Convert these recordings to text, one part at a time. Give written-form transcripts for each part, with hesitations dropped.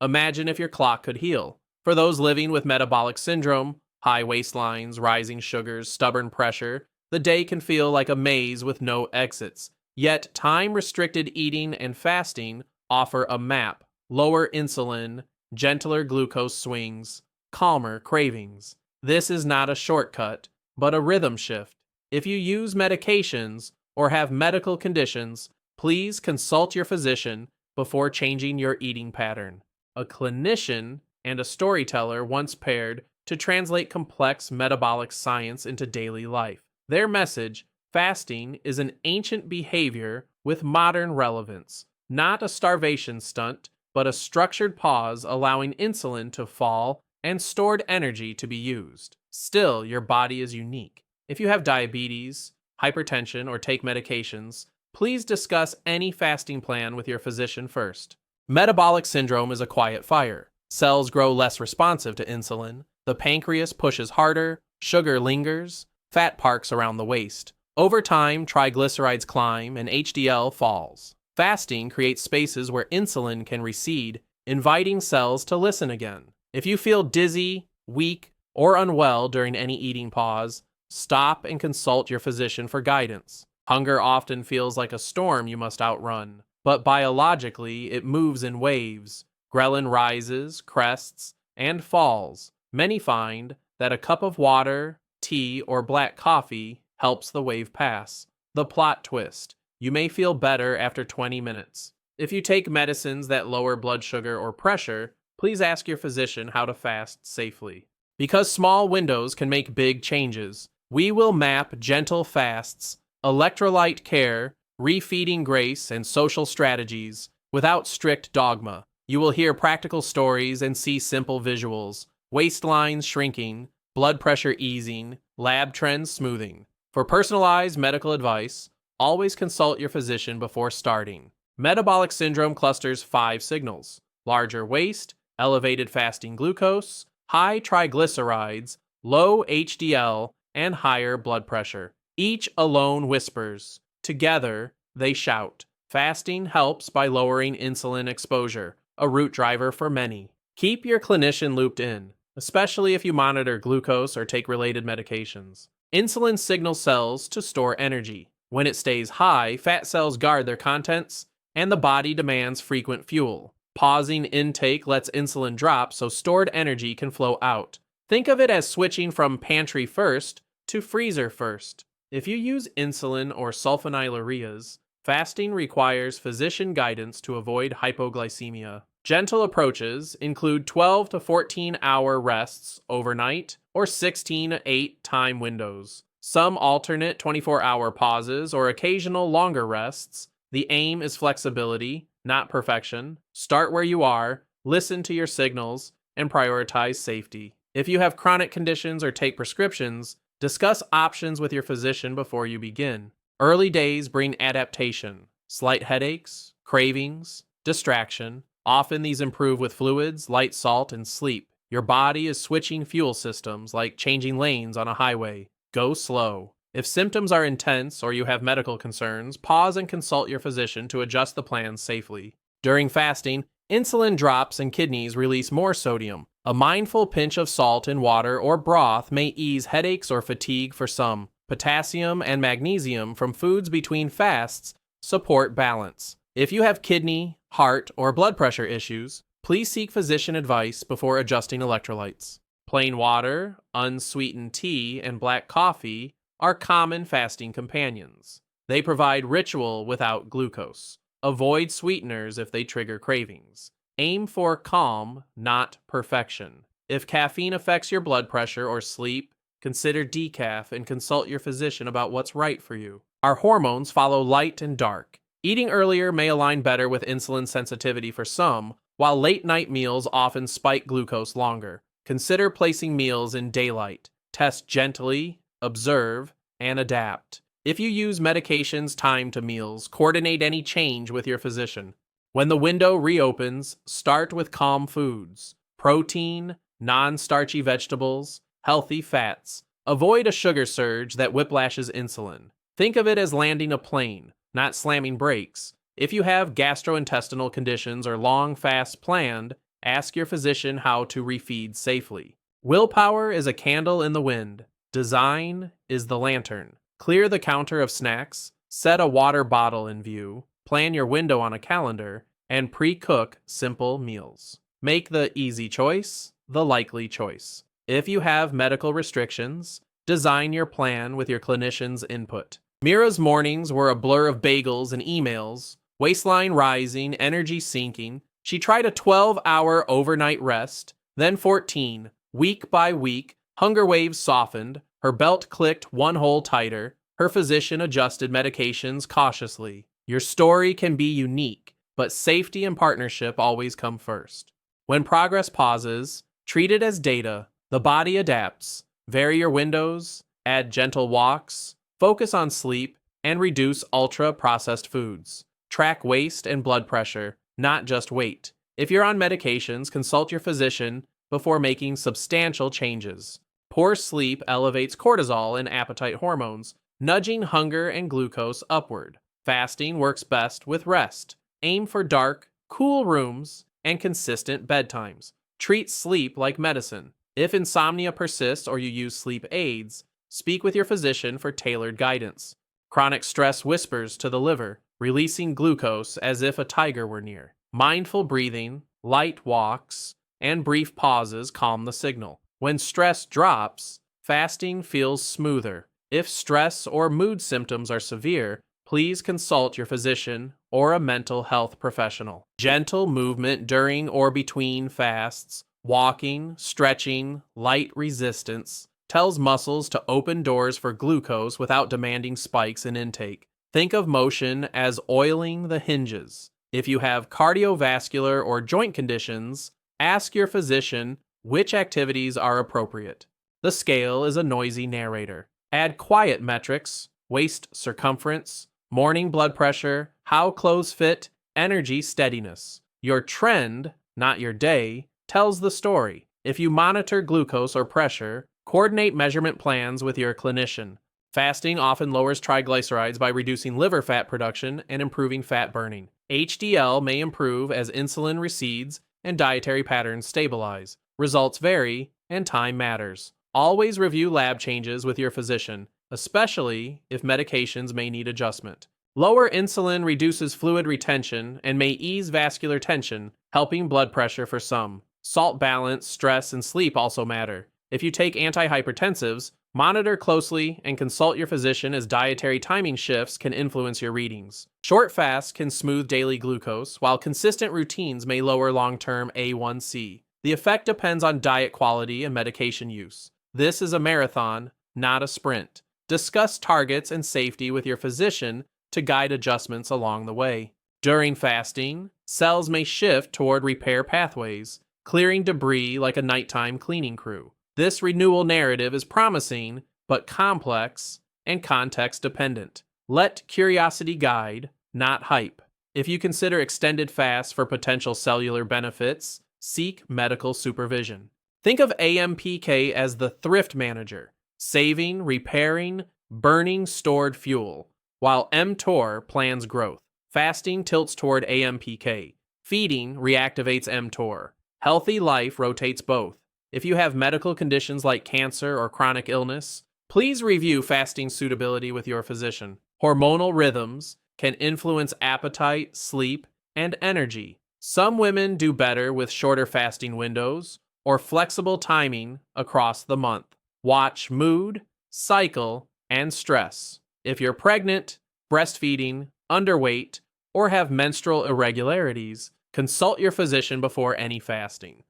Imagine if your clock could heal. For those living with metabolic syndrome, high waistlines, rising sugars, stubborn pressure, the day can feel like a maze with no exits. Yet, time-restricted eating and fasting offer a map: lower insulin, gentler glucose swings, calmer cravings. This is not a shortcut, but a rhythm shift. If you use medications or have medical conditions, please consult your physician before changing your eating pattern. A clinician and a storyteller once paired to translate complex metabolic science into daily life. Their message: fasting is an ancient behavior with modern relevance, not a starvation stunt, but a structured pause allowing insulin to fall and stored energy to be used. Still, your body is unique. If you have diabetes, hypertension, or take medications, please discuss any fasting plan with your physician first. Metabolic syndrome is a quiet fire. Cells grow less responsive to insulin, the pancreas pushes harder, sugar lingers, fat parks around the waist. Over time, triglycerides climb and HDL falls. Fasting creates spaces where insulin can recede, inviting cells to listen again. If you feel dizzy, weak, or unwell during any eating pause, stop and consult your physician for guidance. Hunger often feels like a storm you must outrun, but biologically it moves in waves. Ghrelin rises, crests, and falls. Many find that a cup of water, tea, or black coffee helps the wave pass. The plot twist: you may feel better after 20 minutes. If you take medicines that lower blood sugar or pressure, please ask your physician how to fast safely. Because small windows can make big changes, we will map gentle fasts, electrolyte care, refeeding grace, and social strategies without strict dogma. You will hear practical stories and see simple visuals: waistlines shrinking, blood pressure easing, lab trends smoothing. For personalized medical advice, always consult your physician before starting. Metabolic syndrome clusters 5 signals: larger waist, elevated fasting glucose, high triglycerides, low HDL, and higher blood pressure. Each alone whispers. Together, they shout. Fasting helps by lowering insulin exposure, a root driver for many. Keep your clinician looped in, especially if you monitor glucose or take related medications. Insulin signals cells to store energy. When it stays high, fat cells guard their contents, and the body demands frequent fuel. Pausing intake lets insulin drop so stored energy can flow out. Think of it as switching from pantry first to freezer first. If you use insulin or sulfonylureas, fasting requires physician guidance to avoid hypoglycemia. Gentle approaches include 12 to 14-hour rests overnight or 16 to 8 time windows. Some alternate 24-hour pauses or occasional longer rests. The aim is flexibility, not perfection. Start where you are, listen to your signals, and prioritize safety. If you have chronic conditions or take prescriptions, discuss options with your physician before you begin. Early days bring adaptation, slight headaches, cravings, distraction. Often these improve with fluids, light salt, and sleep. Your body is switching fuel systems like changing lanes on a highway. Go slow. If symptoms are intense or you have medical concerns, pause and consult your physician to adjust the plan safely. During fasting, insulin drops and kidneys release more sodium. A mindful pinch of salt in water or broth may ease headaches or fatigue for some. Potassium and magnesium from foods between fasts support balance. If you have kidney, heart, or blood pressure issues, please seek physician advice before adjusting electrolytes. Plain water, unsweetened tea, and black coffee are common fasting companions. They provide ritual without glucose. Avoid sweeteners if they trigger cravings. Aim for calm, not perfection. If caffeine affects your blood pressure or sleep, consider decaf and consult your physician about what's right for you. Our hormones follow light and dark. Eating earlier may align better with insulin sensitivity for some, while late-night meals often spike glucose longer. Consider placing meals in daylight. Test gently, observe, and adapt. If you use medications timed to meals, coordinate any change with your physician. When the window reopens, start with calm foods: protein, non-starchy vegetables, healthy fats. Avoid a sugar surge that whiplashes insulin. Think of it as landing a plane, not slamming brakes. If you have gastrointestinal conditions or long fasts planned, Ask your physician how to refeed safely. Willpower is a candle in the wind. Design is the lantern. Clear the counter of snacks, set a water bottle in view, plan your window on a calendar, and pre-cook simple meals. Make the easy choice the likely choice. If you have medical restrictions, design your plan with your clinician's input. Mira's mornings were a blur of bagels and emails, waistline rising, energy sinking. She tried a 12-hour overnight rest, then 14. Week by week, hunger waves softened, her belt clicked one hole tighter, her physician adjusted medications cautiously. Your story can be unique, but safety and partnership always come first. When progress pauses, treat it as data. The body adapts. Vary your windows, add gentle walks, focus on sleep, and reduce ultra-processed foods. Track waist and blood pressure, not just weight. If you're on medications, consult your physician before making substantial changes. Poor sleep elevates cortisol and appetite hormones, nudging hunger and glucose upward. Fasting works best with rest. Aim for dark, cool rooms and consistent bedtimes. Treat sleep like medicine. If insomnia persists or you use sleep aids, speak with your physician for tailored guidance. Chronic stress whispers to the liver, releasing glucose as if a tiger were near. Mindful breathing, light walks, and brief pauses calm the signal. When stress drops, fasting feels smoother. If stress or mood symptoms are severe, please consult your physician or a mental health professional. Gentle movement during or between fasts, walking, stretching, light resistance, tells muscles to open doors for glucose without demanding spikes in intake. Think of motion as oiling the hinges. If you have cardiovascular or joint conditions, ask your physician which activities are appropriate. The scale is a noisy narrator. Add quiet metrics, waist circumference, morning blood pressure, how clothes fit, energy steadiness. Your trend, not your day, tells the story. If you monitor glucose or pressure, coordinate measurement plans with your clinician. Fasting often lowers triglycerides by reducing liver fat production and improving fat burning. HDL may improve as insulin recedes and dietary patterns stabilize. Results vary, and time matters. Always review lab changes with your physician, especially if medications may need adjustment. Lower insulin reduces fluid retention and may ease vascular tension, helping blood pressure for some. Salt balance, stress, and sleep also matter. If you take antihypertensives, monitor closely and consult your physician as dietary timing shifts can influence your readings. Short fasts can smooth daily glucose, while consistent routines may lower long-term A1C. The effect depends on diet quality and medication use. This is a marathon, not a sprint. Discuss targets and safety with your physician to guide adjustments along the way. During fasting, cells may shift toward repair pathways, clearing debris like a nighttime cleaning crew. This renewal narrative is promising, but complex and context-dependent. Let curiosity guide, not hype. If you consider extended fasts for potential cellular benefits, seek medical supervision. Think of AMPK as the thrift manager, saving, repairing, burning stored fuel, while mTOR plans growth. Fasting tilts toward AMPK. Feeding reactivates mTOR. Healthy life rotates both. If you have medical conditions like cancer or chronic illness, please review fasting suitability with your physician. Hormonal rhythms can influence appetite, sleep, and energy. Some women do better with shorter fasting windows or flexible timing across the month. Watch mood, cycle, and stress. If you're pregnant, breastfeeding, underweight, or have menstrual irregularities, consult your physician before any fasting.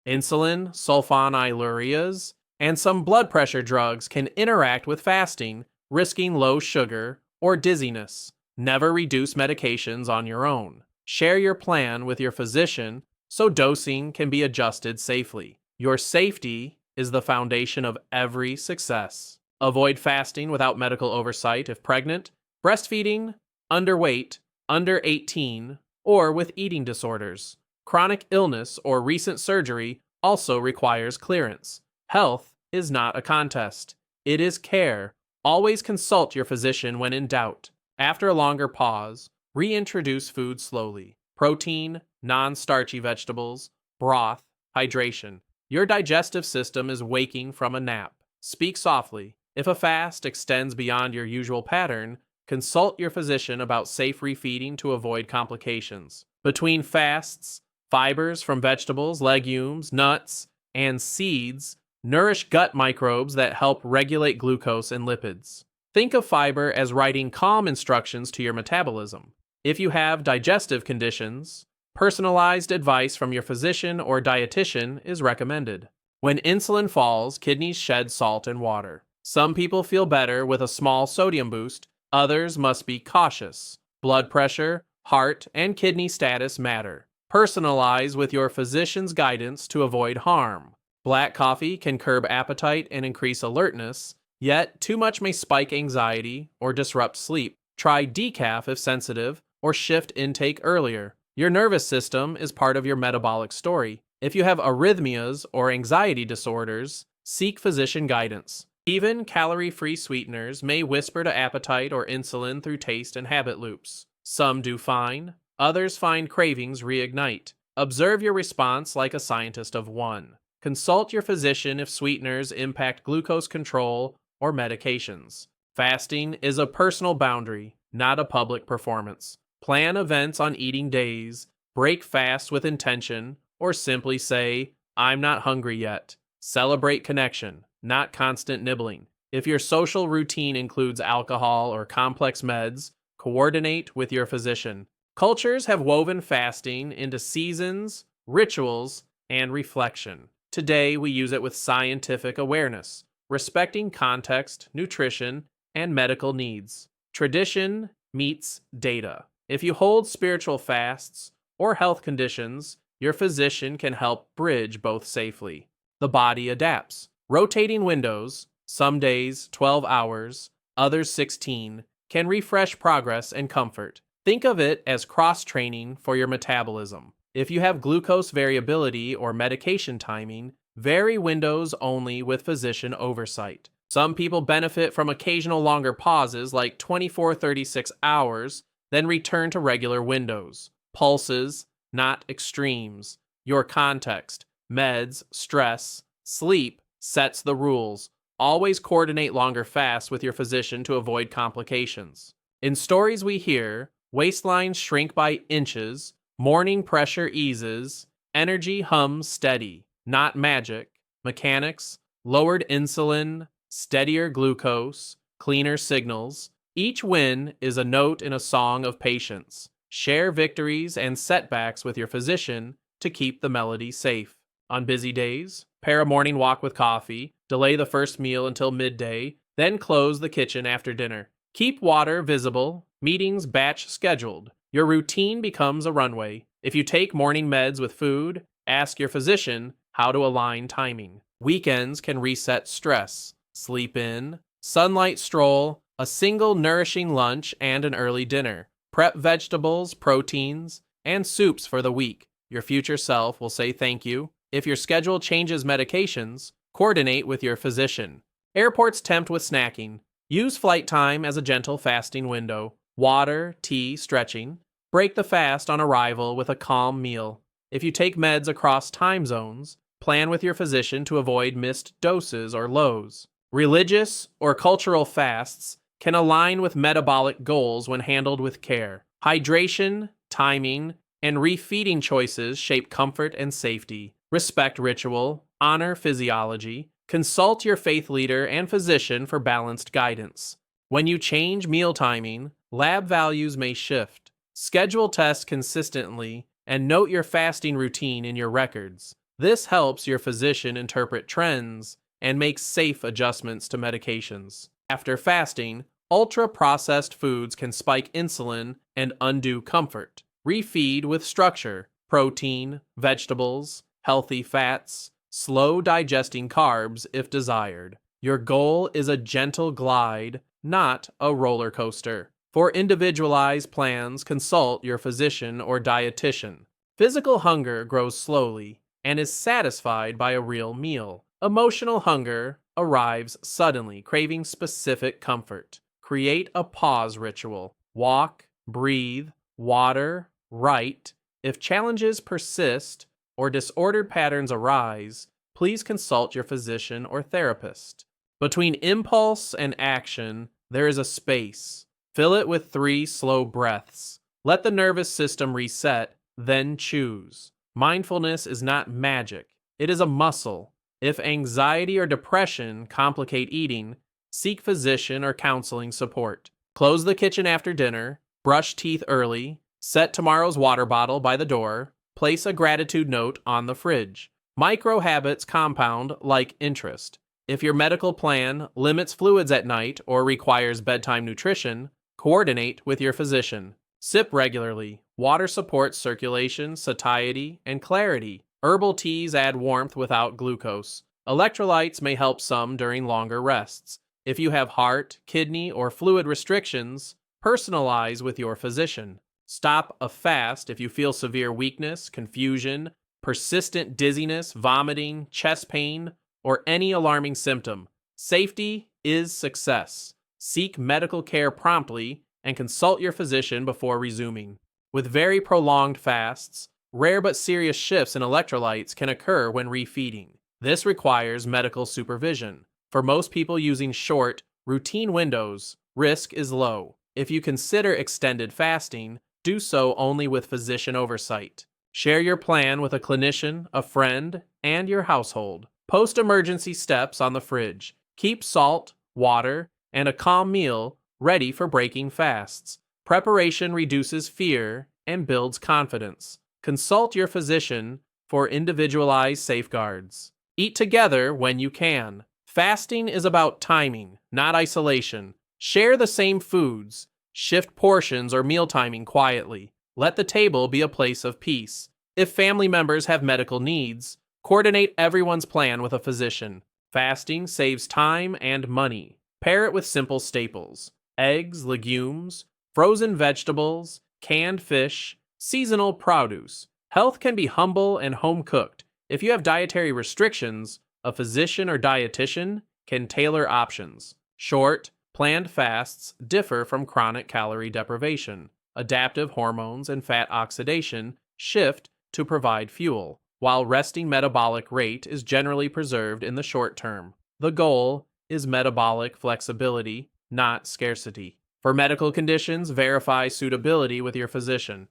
Insulin, sulfonylureas, and some blood pressure drugs can interact with fasting, risking low sugar or dizziness. Never reduce medications on your own. Share your plan with your physician so dosing can be adjusted safely. Your safety is the foundation of every success. Avoid fasting without medical oversight if pregnant, breastfeeding, underweight, under 18, or with eating disorders. Chronic illness or recent surgery also requires clearance. Health is not a contest. It is care. Always consult your physician when in doubt. After a longer pause, reintroduce food slowly. Protein, non-starchy vegetables, broth, hydration. Your digestive system is waking from a nap. Speak softly. If a fast extends beyond your usual pattern, consult your physician about safe refeeding to avoid complications. Between fasts, fibers from vegetables, legumes, nuts, and seeds nourish gut microbes that help regulate glucose and lipids. Think of fiber as writing calm instructions to your metabolism. If you have digestive conditions, personalized advice from your physician or dietitian is recommended. When insulin falls, kidneys shed salt and water. Some people feel better with a small sodium boost, others must be cautious. Blood pressure, heart, and kidney status matter. Personalize with your physician's guidance to avoid harm. Black coffee can curb appetite and increase alertness, yet too much may spike anxiety or disrupt sleep. Try decaf if sensitive, or shift intake earlier. Your nervous system is part of your metabolic story. If you have arrhythmias or anxiety disorders, seek physician guidance. Even calorie-free sweeteners may whisper to appetite or insulin through taste and habit loops. Some do fine, others find cravings reignite. Observe your response like a scientist of one. Consult your physician if sweeteners impact glucose control or medications. Fasting is a personal boundary, not a public performance. Plan events on eating days, break fast with intention, or simply say, "I'm not hungry yet." Celebrate connection, not constant nibbling. If your social routine includes alcohol or complex meds, coordinate with your physician. Cultures have woven fasting into seasons, rituals, and reflection. Today, we use it with scientific awareness, respecting context, nutrition, and medical needs. Tradition meets data. If you hold spiritual fasts or health conditions, your physician can help bridge both safely. The body adapts. Rotating windows, some days 12 hours, others 16, can refresh progress and comfort. Think of it as cross-training for your metabolism. If you have glucose variability or medication timing, vary windows only with physician oversight. Some people benefit from occasional longer pauses like 24-36 hours, then return to regular windows. Pulses, not extremes. Your context, meds, stress, sleep sets the rules. Always coordinate longer fasts with your physician to avoid complications. In stories we hear, waistlines shrink by inches, morning pressure eases, energy hums steady, not magic, mechanics, lowered insulin, steadier glucose, cleaner signals. Each win is a note in a song of patience. Share victories and setbacks with your physician to keep the melody safe. On busy days, pair a morning walk with coffee, delay the first meal until midday, then close the kitchen after dinner. Keep water visible, meetings batch scheduled. Your routine becomes a runway. If you take morning meds with food, ask your physician how to align timing. Weekends can reset stress. Sleep in, sunlight stroll, a single nourishing lunch and an early dinner. Prep vegetables, proteins, and soups for the week. Your future self will say thank you. If your schedule changes medications, coordinate with your physician. Airports tempt with snacking. Use flight time as a gentle fasting window. Water, tea, stretching. Break the fast on arrival with a calm meal. If you take meds across time zones, plan with your physician to avoid missed doses or lows. Religious or cultural fasts can align with metabolic goals when handled with care. Hydration, timing, and refeeding choices shape comfort and safety. Respect ritual, honor physiology, consult your faith leader and physician for balanced guidance. When you change meal timing, lab values may shift. Schedule tests consistently and note your fasting routine in your records. This helps your physician interpret trends and make safe adjustments to medications. After fasting, ultra-processed foods can spike insulin and undo comfort. Refeed with structure, protein, vegetables, healthy fats, slow digesting carbs if desired. Your goal is a gentle glide, not a roller coaster. For individualized plans, consult your physician or dietitian. Physical hunger grows slowly and is satisfied by a real meal. Emotional hunger arrives suddenly, craving specific comfort. Create a pause ritual. Walk, breathe, water, write. If challenges persist, or disordered patterns arise, please consult your physician or therapist. Between impulse and action, there is a space. Fill it with 3 slow breaths. Let the nervous system reset, then choose. Mindfulness is not magic, it is a muscle. If anxiety or depression complicate eating, seek physician or counseling support. Close the kitchen after dinner, brush teeth early, set tomorrow's water bottle by the door, place a gratitude note on the fridge. Micro habits compound like interest. If your medical plan limits fluids at night or requires bedtime nutrition, coordinate with your physician. Sip regularly. Water supports circulation, satiety, and clarity. Herbal teas add warmth without glucose. Electrolytes may help some during longer rests. If you have heart, kidney, or fluid restrictions, personalize with your physician. Stop a fast if you feel severe weakness, confusion, persistent dizziness, vomiting, chest pain, or any alarming symptom. Safety is success. Seek medical care promptly and consult your physician before resuming. With very prolonged fasts, rare but serious shifts in electrolytes can occur when refeeding. This requires medical supervision. For most people using short, routine windows, risk is low. If you consider extended fasting, do so only with physician oversight. Share your plan with a clinician, a friend, and your household. Post emergency steps on the fridge. Keep salt, water, and a calm meal ready for breaking fasts. Preparation reduces fear and builds confidence. Consult your physician for individualized safeguards. Eat together when you can. Fasting is about timing, not isolation. Share the same foods. Shift portions or meal timing quietly. Let the table be a place of peace. If family members have medical needs, coordinate everyone's plan with a physician. Fasting saves time and money. Pair it with simple staples: eggs, legumes, frozen vegetables, canned fish, seasonal produce. Health can be humble and home-cooked. If you have dietary restrictions, a physician or dietitian can tailor options. Short, planned fasts differ from chronic calorie deprivation. Adaptive hormones and fat oxidation shift to provide fuel, while resting metabolic rate is generally preserved in the short term. The goal is metabolic flexibility, not scarcity. For medical conditions, verify suitability with your physician.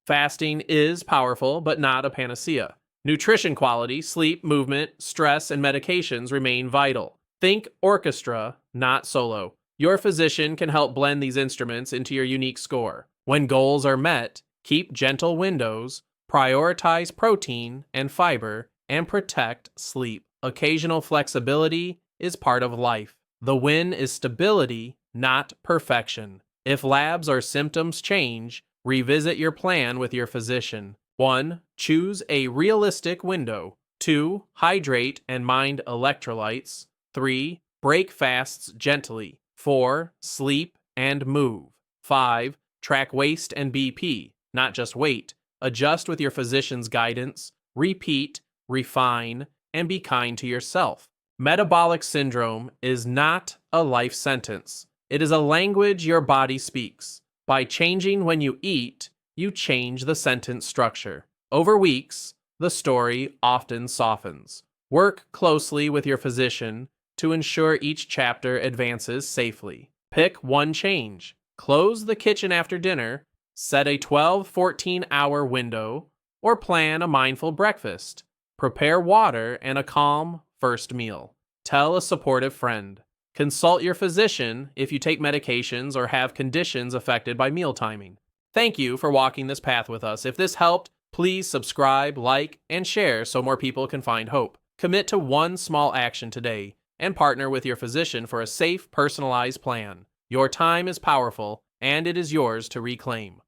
Fasting is powerful, but not a panacea. Nutrition quality, sleep, movement, stress, and medications remain vital. Think orchestra, not solo. Your physician can help blend these instruments into your unique score. When goals are met, keep gentle windows, prioritize protein and fiber, and protect sleep. Occasional flexibility is part of life. The win is stability, not perfection. If labs or symptoms change, revisit your plan with your physician. 1. Choose a realistic window. 2. Hydrate and mind electrolytes. 3. Break fasts gently. 4. Sleep and move. 5. Track waist and BP, not just weight. Adjust with your physician's guidance. Repeat, refine, and be kind to yourself. Metabolic syndrome is not a life sentence. It is a language your body speaks. By changing when you eat, you change the sentence structure. Over weeks, the story often softens. Work closely with your physician to ensure each chapter advances safely. Pick one change. Close the kitchen after dinner, set a 12-14 hour window, or plan a mindful breakfast. Prepare water and a calm first meal. Tell a supportive friend. Consult your physician if you take medications or have conditions affected by meal timing. Thank you for walking this path with us. If this helped, please subscribe, like, and share so more people can find hope. Commit to one small action today and partner with your physician for a safe, personalized plan. Your time is powerful, and it is yours to reclaim.